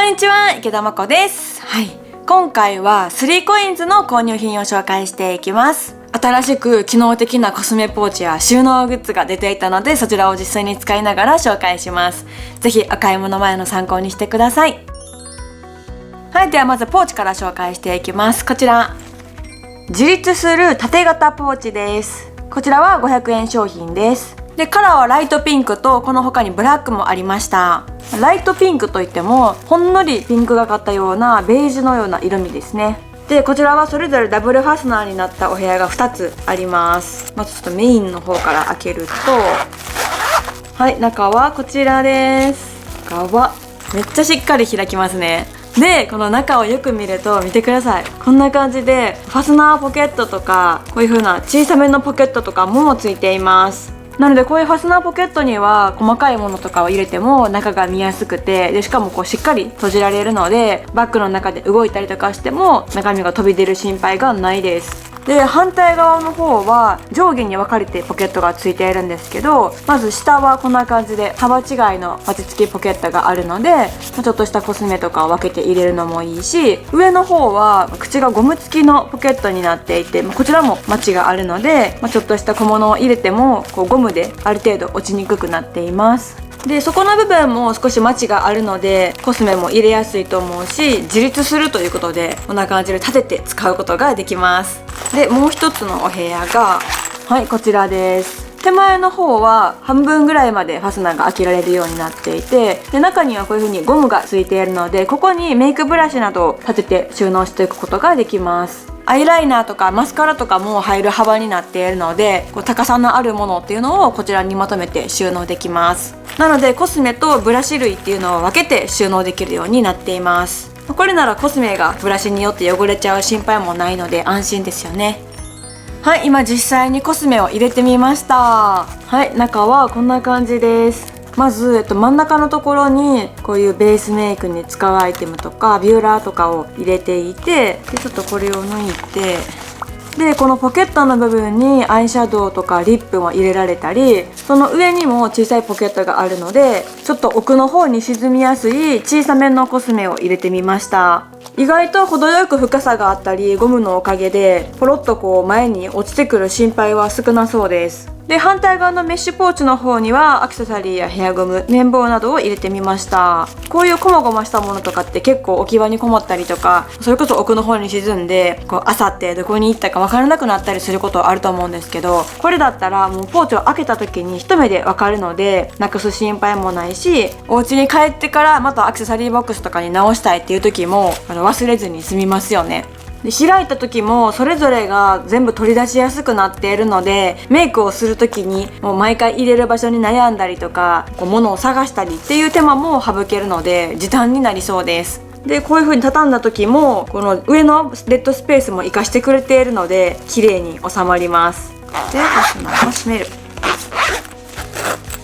んにちは、池田真子です。今回は3COINSの購入品を紹介していきます。新しく機能的なコスメポーチや収納グッズが出ていたので、そちらを実際に使いながら紹介します。ぜひお買い物前の参考にしてください。ではまずポーチから紹介していきます。こちら、自立する縦型ポーチです。こちらは500円商品です。で、カラーはライトピンクとこの他にブラックもありました。ライトピンクといってもほんのりピンクがかったようなベージュのような色味ですね。で、こちらはそれぞれダブルファスナーになったお部屋が2つあります。まずちょっとメインの方から開けると、中はこちらです。側めっちゃしっかり開きますね。で、この中をよく見ると、見てください。こんな感じでファスナーポケットとかこういう風な小さめのポケットとかもついています。なのでこういうファスナーポケットには細かいものとかを入れても中が見やすくて、でしかもこうしっかり閉じられるので、バッグの中で動いたりとかしても中身が飛び出る心配がないです。で、反対側の方は上下に分かれてポケットがついているんですけど、まず下はこんな感じで幅違いのマチ付きポケットがあるので、ちょっとしたコスメとかを分けて入れるのもいいし、上の方は口がゴム付きのポケットになっていて、こちらもマチがあるので、ちょっとした小物を入れてもこうゴムである程度落ちにくくなっています。で、底の部分も少しマチがあるのでコスメも入れやすいと思うし、自立するということでこんな感じで立てて使うことができます。で、もう一つのお部屋がこちらです。手前の方は半分ぐらいまでファスナーが開けられるようになっていて、で、中にはこういう風にゴムがついているので、ここにメイクブラシなどを立てて収納していくことができます。アイライナーとかマスカラとかも入る幅になっているので、こう高さのあるものっていうのをこちらにまとめて収納できます。なのでコスメとブラシ類っていうのを分けて収納できるようになっています。これならコスメがブラシによって汚れちゃう心配もないので安心ですよね。今実際にコスメを入れてみました。中はこんな感じです。まず、真ん中のところにこういうベースメイクに使うアイテムとかビューラーとかを入れていて、でちょっとこれを抜いて、でこのポケットの部分にアイシャドウとかリップも入れられたり、その上にも小さいポケットがあるので、ちょっと奥の方に沈みやすい小さめのコスメを入れてみました。意外と程よく深さがあったり、ゴムのおかげでポロッとこう前に落ちてくる心配は少なそうです。で、反対側のメッシュポーチの方にはアクセサリーやヘアゴム、綿棒などを入れてみました。こういうこまごましたものとかって結構置き場にこもったりとか、それこそ奥の方に沈んでこう朝ってどこに行ったか分からなくなったりすることあると思うんですけど、これだったらもうポーチを開けた時に一目で分かるのでなくす心配もないし、お家に帰ってからまたアクセサリーボックスとかに直したいっていう時も忘れずに済みますよね。で、開いた時もそれぞれが全部取り出しやすくなっているので、メイクをする時にもう毎回入れる場所に悩んだりとか、こう物を探したりっていう手間も省けるので時短になりそうです。で、こういう風に畳んだ時もこの上のデッドスペースも活かしてくれているので綺麗に収まります。で、ファスナーを閉める。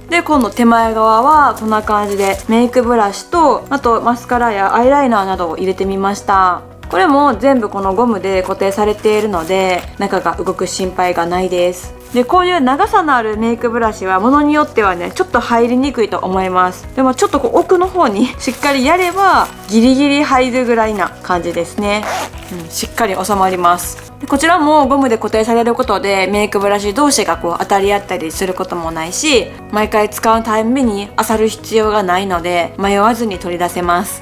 で、今度手前側はこんな感じでメイクブラシと、あとマスカラやアイライナーなどを入れてみました。これも全部このゴムで固定されているので中が動く心配がないです。で、こういう長さのあるメイクブラシは物によってはね、ちょっと入りにくいと思います。でもちょっとこう奥の方にしっかりやればギリギリ入るぐらいな感じですね。しっかり収まります。で、こちらもゴムで固定されることでメイクブラシ同士がこう当たり合ったりすることもないし、毎回使うたびに漁る必要がないので迷わずに取り出せます。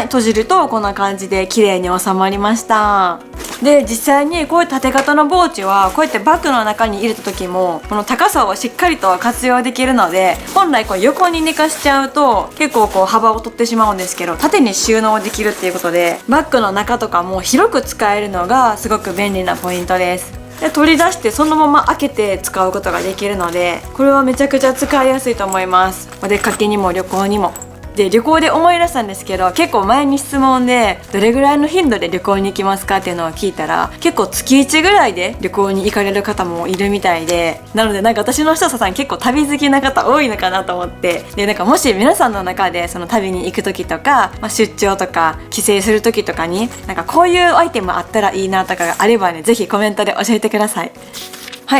閉じるとこんな感じで綺麗に収まりました。で、実際にこういう縦型のポーチはこうやってバッグの中に入れた時もこの高さをしっかりと活用できるので、本来こう横に寝かしちゃうと結構こう幅を取ってしまうんですけど、縦に収納できるっていうことでバッグの中とかも広く使えるのがすごく便利なポイントです。で、取り出してそのまま開けて使うことができるので、これはめちゃくちゃ使いやすいと思います。お出かけにも旅行にも。で、旅行で思い出したんですけど、結構前に質問でどれぐらいの頻度で旅行に行きますかっていうのを聞いたら、結構月1ぐらいで旅行に行かれる方もいるみたいで、なので私の視聴者さん結構旅好きな方多いのかなと思って、で、もし皆さんの中でその旅に行く時とか、出張とか帰省する時とかにこういうアイテムあったらいいなとかがあればね、ぜひコメントで教えてください。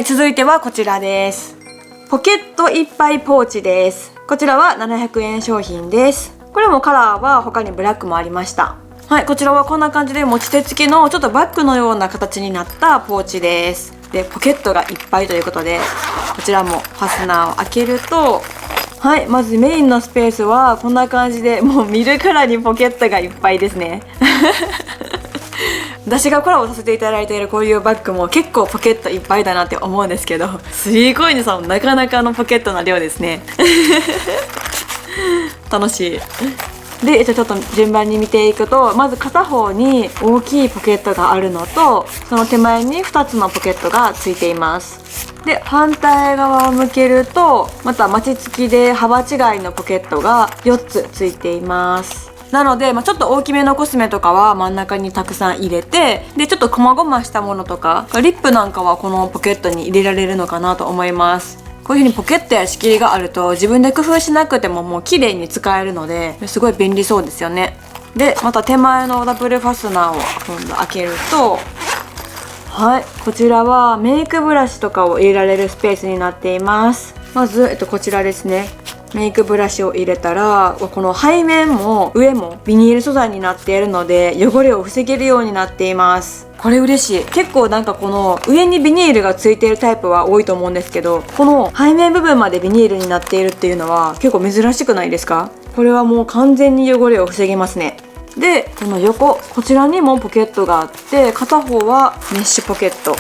続いてはこちらです。ポケットいっぱいポーチです。こちらは700円商品です。これもカラーは他にブラックもありました。はい、こちらはこんな感じで持ち手付きのちょっとバッグのような形になったポーチです。で、ポケットがいっぱいということで、こちらもファスナーを開けると、はい、まずメインのスペースはこんな感じで、もう見るからにポケットがいっぱいですね。私がコラボさせていただいているこういうバッグも結構ポケットいっぱいだなって思うんですけど、3COINSさんもなかなかのポケットな量ですね。楽しい。で、ちょっと順番に見ていくと、まず片方に大きいポケットがあるのと、その手前に2つのポケットがついています。で、反対側を向けると、またマチ付きで幅違いのポケットが4つついています。なので、ちょっと大きめのコスメとかは真ん中にたくさん入れて、で、ちょっと細々したものとか、リップなんかはこのポケットに入れられるのかなと思います。こういう風にポケットや仕切りがあると自分で工夫しなくてももう綺麗に使えるので、すごい便利そうですよね。で、また手前のダブルファスナーを今度開けると、はい、こちらはメイクブラシとかを入れられるスペースになっています。まず、こちらですね。メイクブラシを入れたら、この背面も上もビニール素材になっているので汚れを防げるようになっています。これ嬉しい。結構なんかこの上にビニールがついているタイプは多いと思うんですけど、この背面部分までビニールになっているっていうのは結構珍しくないですか？これはもう完全に汚れを防げますね。で、この横、こちらにもポケットがあって、片方はメッシュポケット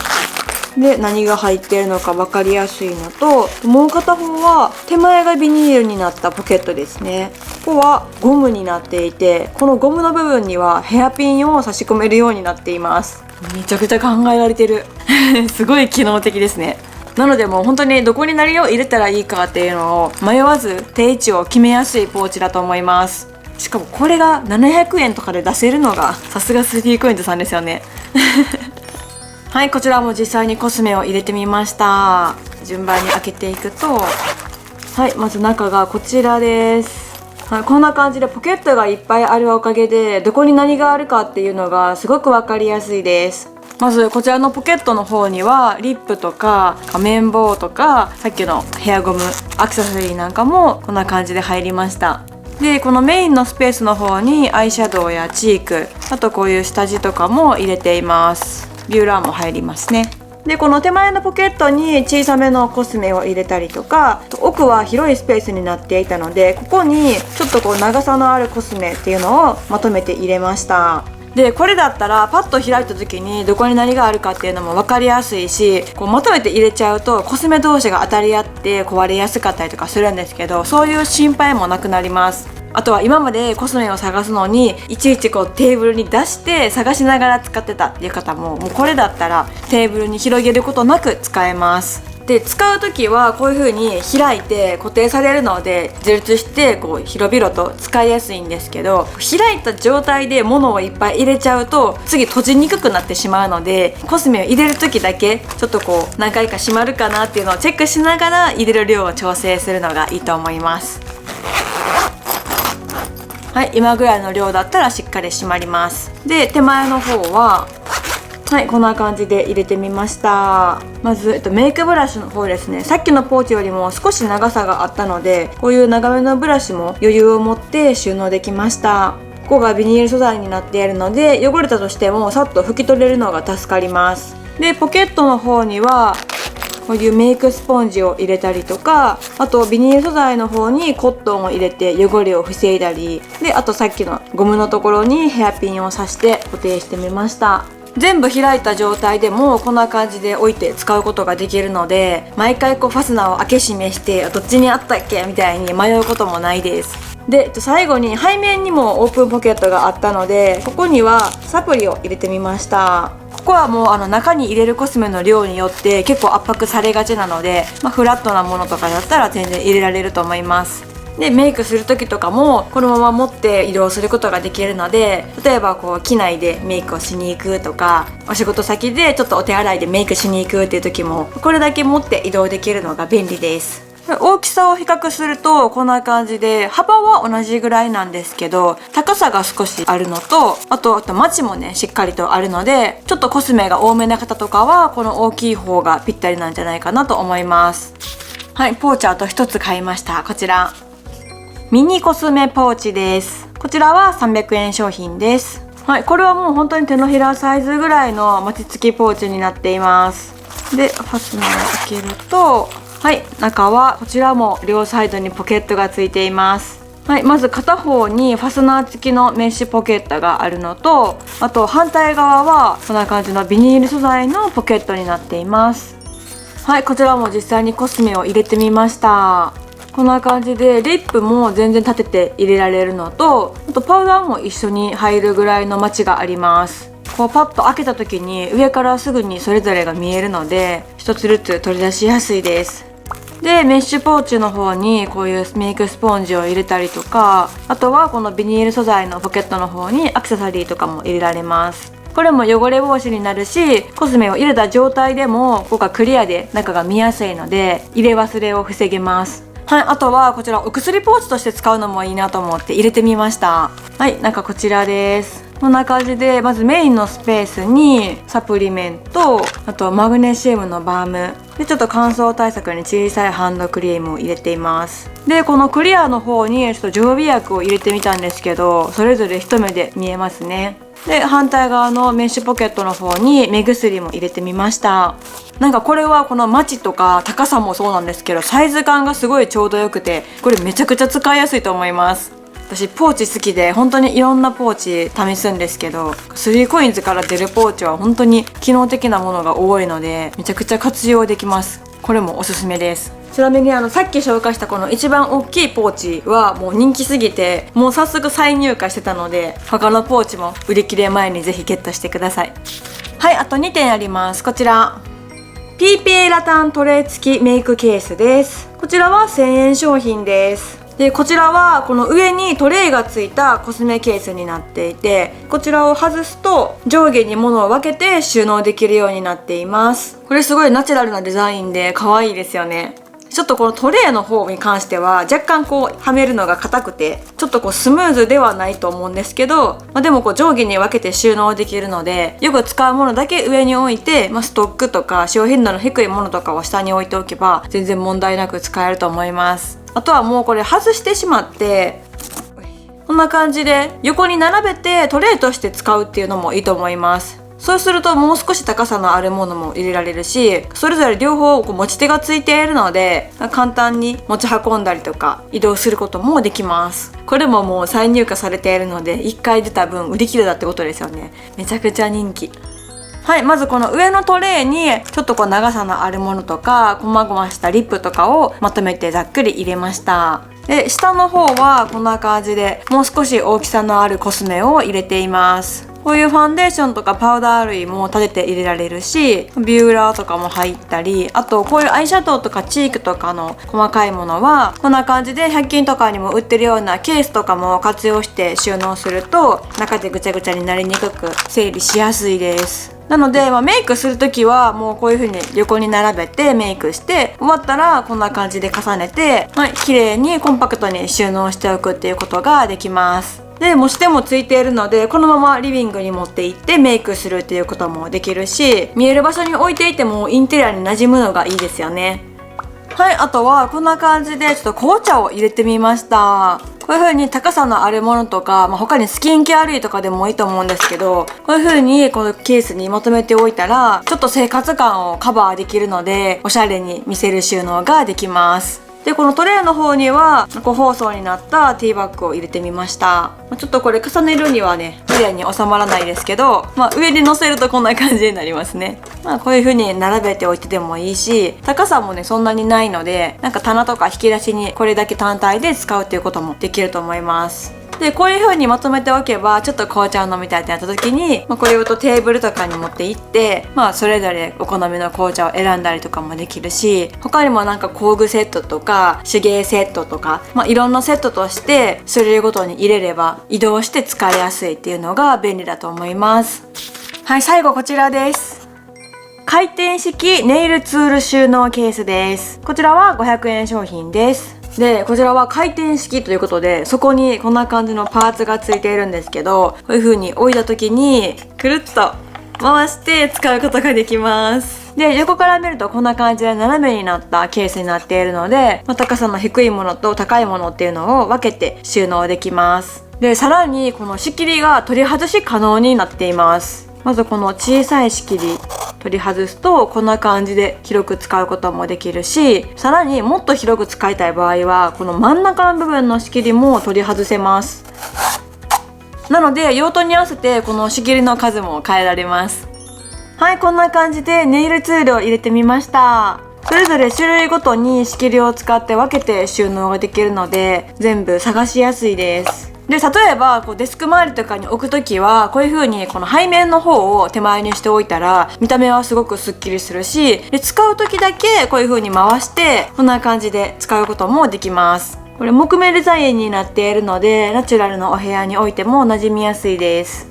で、何が入っているのか分かりやすいのと、もう片方は手前がビニールになったポケットですね。ここはゴムになっていて、このゴムの部分にはヘアピンを差し込めるようになっています。めちゃくちゃ考えられてる。すごい機能的ですね。なのでもう本当にどこに何を入れたらいいかっていうのを迷わず定位置を決めやすいポーチだと思います。しかもこれが700円とかで出せるのがさすが3COINSさんですよね。はい、こちらも実際にコスメを入れてみました。順番に開けていくと、はい、まず中がこちらです。はい、こんな感じでポケットがいっぱいあるおかげでどこに何があるかっていうのがすごく分かりやすいです。まずこちらのポケットの方にはリップとか綿棒とかさっきのヘアゴム、アクセサリーなんかもこんな感じで入りました。で、このメインのスペースの方にアイシャドウやチーク、あとこういう下地とかも入れています。ビューラーも入りますね。で、この手前のポケットに小さめのコスメを入れたりとか、奥は広いスペースになっていたので、ここにちょっとこう長さのあるコスメっていうのをまとめて入れました。で、これだったらパッと開いた時にどこに何があるかっていうのも分かりやすいし、こうまとめて入れちゃうとコスメ同士が当たり合って壊れやすかったりとかするんですけど、そういう心配もなくなります。あとは今までコスメを探すのにいちいちこうテーブルに出して探しながら使ってたっていう方も、もうこれだったらテーブルに広げることなく使えます。で、使う時はこういう風に開いて固定されるので自立してこう広々と使いやすいんですけど、開いた状態で物をいっぱい入れちゃうと次閉じにくくなってしまうので、コスメを入れる時だけちょっとこう何回か閉まるかなっていうのをチェックしながら入れる量を調整するのがいいと思います。はい、今ぐらいの量だったらしっかり閉まります。で、手前の方ははい、こんな感じで入れてみました。まず、メイクブラシの方ですね。さっきのポーチよりも少し長さがあったので、こういう長めのブラシも余裕を持って収納できました。ここがビニール素材になっているので、汚れたとしてもさっと拭き取れるのが助かります。で、ポケットの方にはこういうメイクスポンジを入れたりとか、あとビニール素材の方にコットンを入れて汚れを防いだり、で、あとさっきのゴムのところにヘアピンを刺して固定してみました。全部開いた状態でもこんな感じで置いて使うことができるので、毎回こうファスナーを開け閉めしてどっちにあったっけみたいに迷うこともないです。で、最後に背面にもオープンポケットがあったので、ここにはサプリを入れてみました。ここはもう中に入れるコスメの量によって結構圧迫されがちなので、フラットなものとかだったら全然入れられると思います。で、メイクする時とかもこのまま持って移動することができるので、例えばこう機内でメイクをしに行くとか、お仕事先でちょっとお手洗いでメイクしに行くっていう時もこれだけ持って移動できるのが便利です。大きさを比較するとこんな感じで、幅は同じぐらいなんですけど高さが少しあるのと、あとマチもねしっかりとあるので、ちょっとコスメが多めな方とかはこの大きい方がぴったりなんじゃないかなと思います。はい、ポーチあと1つ買いました。こちらミニコスメポーチです。こちらは300円商品です。はい、これはもう本当に手のひらサイズぐらいの巻きつきポーチになっています。で、ファスナーを開けると、はい、中はこちらも両サイドにポケットがついています。はい、まず片方にファスナー付きのメッシュポケットがあるのと、あと反対側はこんな感じのビニール素材のポケットになっています。はい、こちらも実際にコスメを入れてみました。こんな感じでリップも全然立てて入れられるのと、あとパウダーも一緒に入るぐらいのマチがあります。こうパッと開けた時に上からすぐにそれぞれが見えるので一つずつ取り出しやすいです。で、メッシュポーチの方にこういうメイクスポンジを入れたりとか、あとはこのビニール素材のポケットの方にアクセサリーとかも入れられます。これも汚れ防止になるし、コスメを入れた状態でもここがクリアで中が見やすいので入れ忘れを防げます。はい、あとはこちらお薬ポーチとして使うのもいいなと思って入れてみました。はい、なんかこちらです。こんな感じで、まずメインのスペースにサプリメント、あとマグネシウムのバームで、ちょっと乾燥対策に小さいハンドクリームを入れています。で、このクリアの方にちょっと常備薬を入れてみたんですけど、それぞれ一目で見えますね。で、反対側のメッシュポケットの方に目薬も入れてみました。なんかこれはこのマチとか高さもそうなんですけど、サイズ感がすごいちょうどよくて、これめちゃくちゃ使いやすいと思います。私ポーチ好きで本当にいろんなポーチ試すんですけど、3COINSから出るポーチは本当に機能的なものが多いのでめちゃくちゃ活用できます。これもおすすめです。ちなみにさっき紹介したこの一番大きいポーチはもう人気すぎてもう早速再入荷してたので、他のポーチも売り切れ前にぜひゲットしてください。はい、あと2点あります。こちら PPA ラタントレー付きメイクケースです。こちらは1000円商品です。で、こちらはこの上にトレイがついたコスメケースになっていて、こちらを外すと上下に物を分けて収納できるようになっています。これすごいナチュラルなデザインで可愛いですよね。ちょっとこのトレイの方に関しては若干こうはめるのが硬くてちょっとこうスムーズではないと思うんですけど、でもこう上下に分けて収納できるので、よく使うものだけ上に置いて、ストックとか使用頻度の低いものとかを下に置いておけば全然問題なく使えると思います。あとはもうこれ外してしまってこんな感じで横に並べてトレイとして使うっていうのもいいと思います。そうするともう少し高さのあるものも入れられるし、それぞれ両方こう持ち手がついているので簡単に持ち運んだりとか移動することもできます。これももう再入荷されているので1回出た分売り切れだってことですよね。めちゃくちゃ人気。はい、まずこの上のトレイにちょっとこう長さのあるものとかこまごましたリップとかをまとめてざっくり入れました。で、下の方はこんな感じでもう少し大きさのあるコスメを入れています。こういうファンデーションとかパウダー類も立てて入れられるし、ビューラーとかも入ったり、あとこういうアイシャドウとかチークとかの細かいものはこんな感じで100均とかにも売ってるようなケースとかも活用して収納すると中でぐちゃぐちゃになりにくく整理しやすいです。なので、メイクするときはもうこういう風に横に並べてメイクして終わったらこんな感じで重ねて、綺麗にコンパクトに収納しておくっていうことができます。で、持ち手もついているのでこのままリビングに持って行ってメイクするっていうこともできるし、見える場所に置いていてもインテリアに馴染むのがいいですよね。はい、あとはこんな感じでちょっと紅茶を入れてみました。こういう風に高さのあるものとか、他にスキンケア類とかでもいいと思うんですけど、こういう風にこのケースにまとめておいたらちょっと生活感をカバーできるのでおしゃれに見せる収納ができます。で、このトレイの方には個包装になったティーバッグを入れてみました。ちょっとこれ重ねるにはね綺麗に収まらないですけど、上に乗せるとこんな感じになりますね。こういう風に並べておいてでもいいし、高さもねそんなにないので棚とか引き出しにこれだけ単体で使うっていうこともできると思います。で、こういう風にまとめておけばちょっと紅茶を飲みたいってなった時に、これをテーブルとかに持って行ってそれぞれお好みの紅茶を選んだりとかもできるし、他にも工具セットとか手芸セットとか、いろんなセットとして種類ごとに入れれば移動して使いやすいっていうのが便利だと思います。はい、最後こちらです。回転式ネイルツール収納ケースです。こちらは500円商品です。で、こちらは回転式ということで、そこにこんな感じのパーツがついているんですけど、こういう風に置いた時にくるっと回して使うことができます。で、横から見るとこんな感じで斜めになったケースになっているので、高さの低いものと高いものっていうのを分けて収納できます。で、さらにこの仕切りが取り外し可能になっています。まずこの小さい仕切り取り外すとこんな感じで広く使うこともできるし、さらにもっと広く使いたい場合はこの真ん中の部分の仕切りも取り外せます。なので用途に合わせてこの仕切りの数も変えられます。はい、こんな感じでネイルツールを入れてみました。それぞれ種類ごとに仕切りを使って分けて収納ができるので全部探しやすいです。で、例えばデスク周りとかに置くときはこういう風にこの背面の方を手前にしておいたら見た目はすごくスッキリするし、で使う時だけこういう風に回してこんな感じで使うこともできます。これ木目デザインになっているのでナチュラルのお部屋に置いても馴染みやすいです。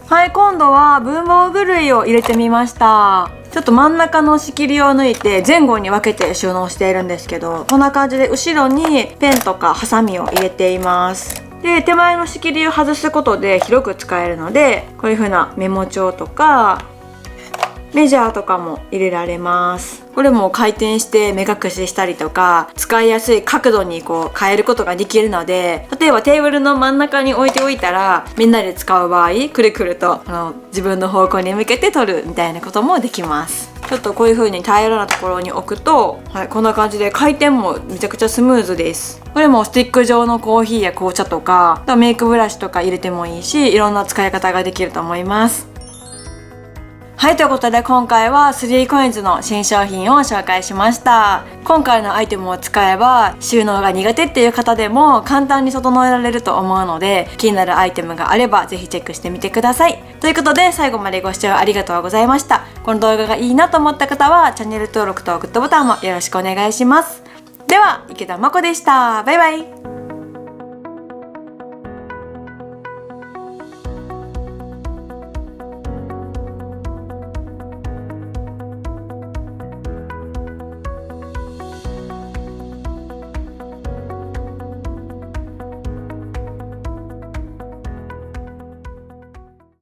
はい、今度は文房具類を入れてみました。ちょっと真ん中の仕切りを抜いて前後に分けて収納しているんですけど、こんな感じで後ろにペンとかハサミを入れています。で、手前の仕切りを外すことで広く使えるので、こういう風なメモ帳とかレジャーとかも入れられます。これも回転して目隠ししたりとか使いやすい角度に変えることができるので、例えばテーブルの真ん中に置いておいたらみんなで使う場合くるくると自分の方向に向けて取るみたいなこともできます。ちょっとこういう風に平らなところに置くと、はい、こんな感じで回転もめちゃくちゃスムーズです。これもスティック状のコーヒーや紅茶とかメイクブラシとか入れてもいいし、いろんな使い方ができると思います。はい、ということで今回は 3COINS の新商品を紹介しました。今回のアイテムを使えば収納が苦手っていう方でも簡単に整えられると思うので、気になるアイテムがあればぜひチェックしてみてください。ということで最後までご視聴ありがとうございました。この動画がいいなと思った方はチャンネル登録とグッドボタンもよろしくお願いします。では、池田真子でした。バイバイ。